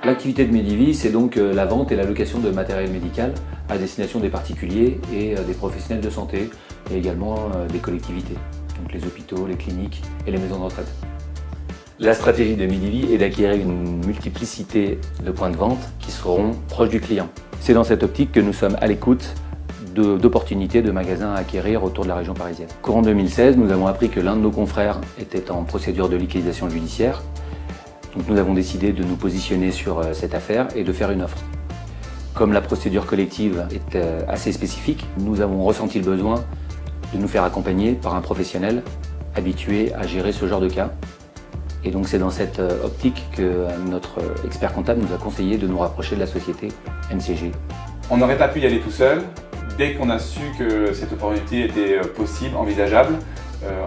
L'activité de Medivy, c'est donc la vente et la location de matériel médical à destination des particuliers et des professionnels de santé, et également des collectivités, donc les hôpitaux, les cliniques et les maisons de retraite. La stratégie de Medivy est d'acquérir une multiplicité de points de vente qui seront proches du client. C'est dans cette optique que nous sommes à l'écoute d'opportunités de magasins à acquérir autour de la région parisienne. Courant 2016, nous avons appris que l'un de nos confrères était en procédure de liquidation judiciaire. Donc nous avons décidé de nous positionner sur cette affaire et de faire une offre. Comme la procédure collective est assez spécifique, nous avons ressenti le besoin de nous faire accompagner par un professionnel habitué à gérer ce genre de cas. Et donc c'est dans cette optique que notre expert comptable nous a conseillé de nous rapprocher de la société MCG. On n'aurait pas pu y aller tout seul. Dès qu'on a su que cette opportunité était possible, envisageable,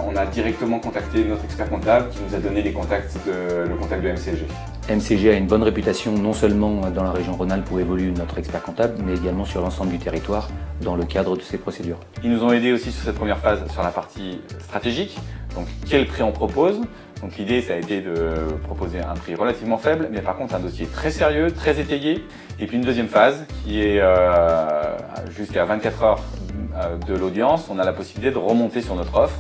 on a directement contacté notre expert comptable qui nous a donné le contact de MCG. MCG a une bonne réputation non seulement dans la région Rhône-Alpes où évolue notre expert comptable, mais également sur l'ensemble du territoire dans le cadre de ces procédures. Ils nous ont aidés aussi sur cette première phase sur la partie stratégique, donc quel prix on propose. Donc l'idée, ça a été de proposer un prix relativement faible, mais par contre un dossier très sérieux, très étayé. Et puis une deuxième phase qui est jusqu'à 24 heures de l'audience, on a la possibilité de remonter sur notre offre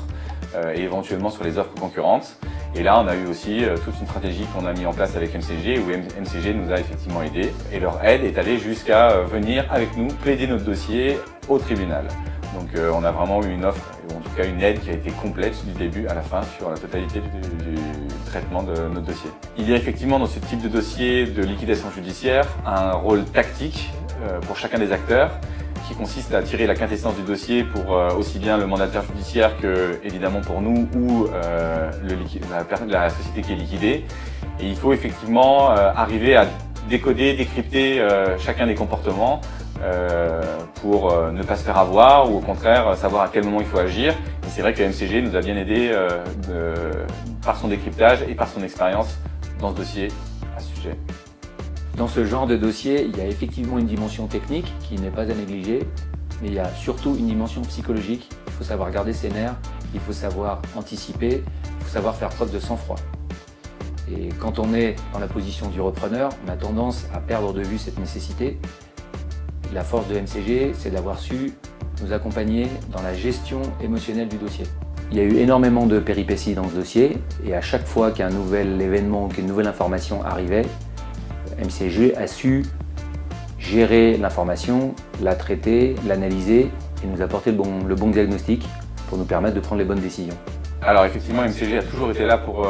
et éventuellement sur les offres concurrentes. Et là, on a eu aussi toute une stratégie qu'on a mis en place avec MCG, où MCG nous a effectivement aidés. Et leur aide est allée jusqu'à venir avec nous plaider notre dossier au tribunal. Donc on a vraiment eu une offre, ou en tout cas une aide qui a été complète du début à la fin sur la totalité du traitement de notre dossier. Il y a effectivement dans ce type de dossier de liquidation judiciaire un rôle tactique pour chacun des acteurs qui consiste à tirer la quintessence du dossier pour aussi bien le mandataire judiciaire que évidemment pour nous ou la société qui est liquidée. Et il faut effectivement arriver à décoder, décrypter chacun des comportements pour ne pas se faire avoir ou au contraire savoir à quel moment il faut agir. Et c'est vrai que MCG nous a bien aidé par son décryptage et par son expérience dans ce dossier à ce sujet. Dans ce genre de dossier, il y a effectivement une dimension technique qui n'est pas à négliger, mais il y a surtout une dimension psychologique. Il faut savoir garder ses nerfs, il faut savoir anticiper, il faut savoir faire preuve de sang-froid. Et quand on est dans la position du repreneur, on a tendance à perdre de vue cette nécessité. La force de MCG, c'est d'avoir su nous accompagner dans la gestion émotionnelle du dossier. Il y a eu énormément de péripéties dans ce dossier et à chaque fois qu'un nouvel événement ou qu'une nouvelle information arrivait, MCG a su gérer l'information, la traiter, l'analyser et nous apporter le bon diagnostic pour nous permettre de prendre les bonnes décisions. Alors effectivement, MCG a toujours été là pour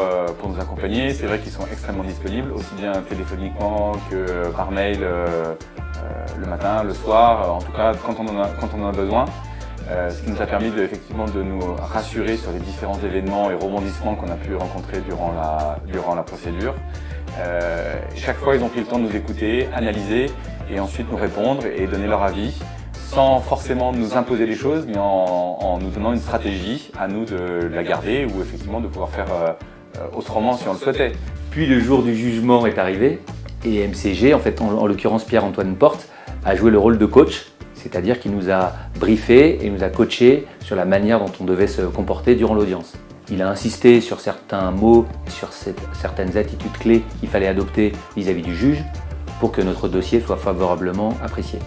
nous accompagner. C'est vrai qu'ils sont extrêmement disponibles, aussi bien téléphoniquement que par mail le matin, le soir, en tout cas quand on en a besoin. Ce qui nous a permis effectivement de nous rassurer sur les différents événements et rebondissements qu'on a pu rencontrer durant la procédure. Chaque fois, ils ont pris le temps de nous écouter, analyser et ensuite nous répondre et donner leur avis, sans forcément nous imposer les choses, mais en nous donnant une stratégie, à nous de la garder ou effectivement de pouvoir faire autrement si on le souhaitait. Puis le jour du jugement est arrivé et MCG, en l'occurrence Pierre-Antoine Porte, a joué le rôle de coach, c'est-à-dire qu'il nous a briefé et nous a coaché sur la manière dont on devait se comporter durant l'audience. Il a insisté sur certains mots, sur certaines attitudes clés qu'il fallait adopter vis-à-vis du juge pour que notre dossier soit favorablement apprécié.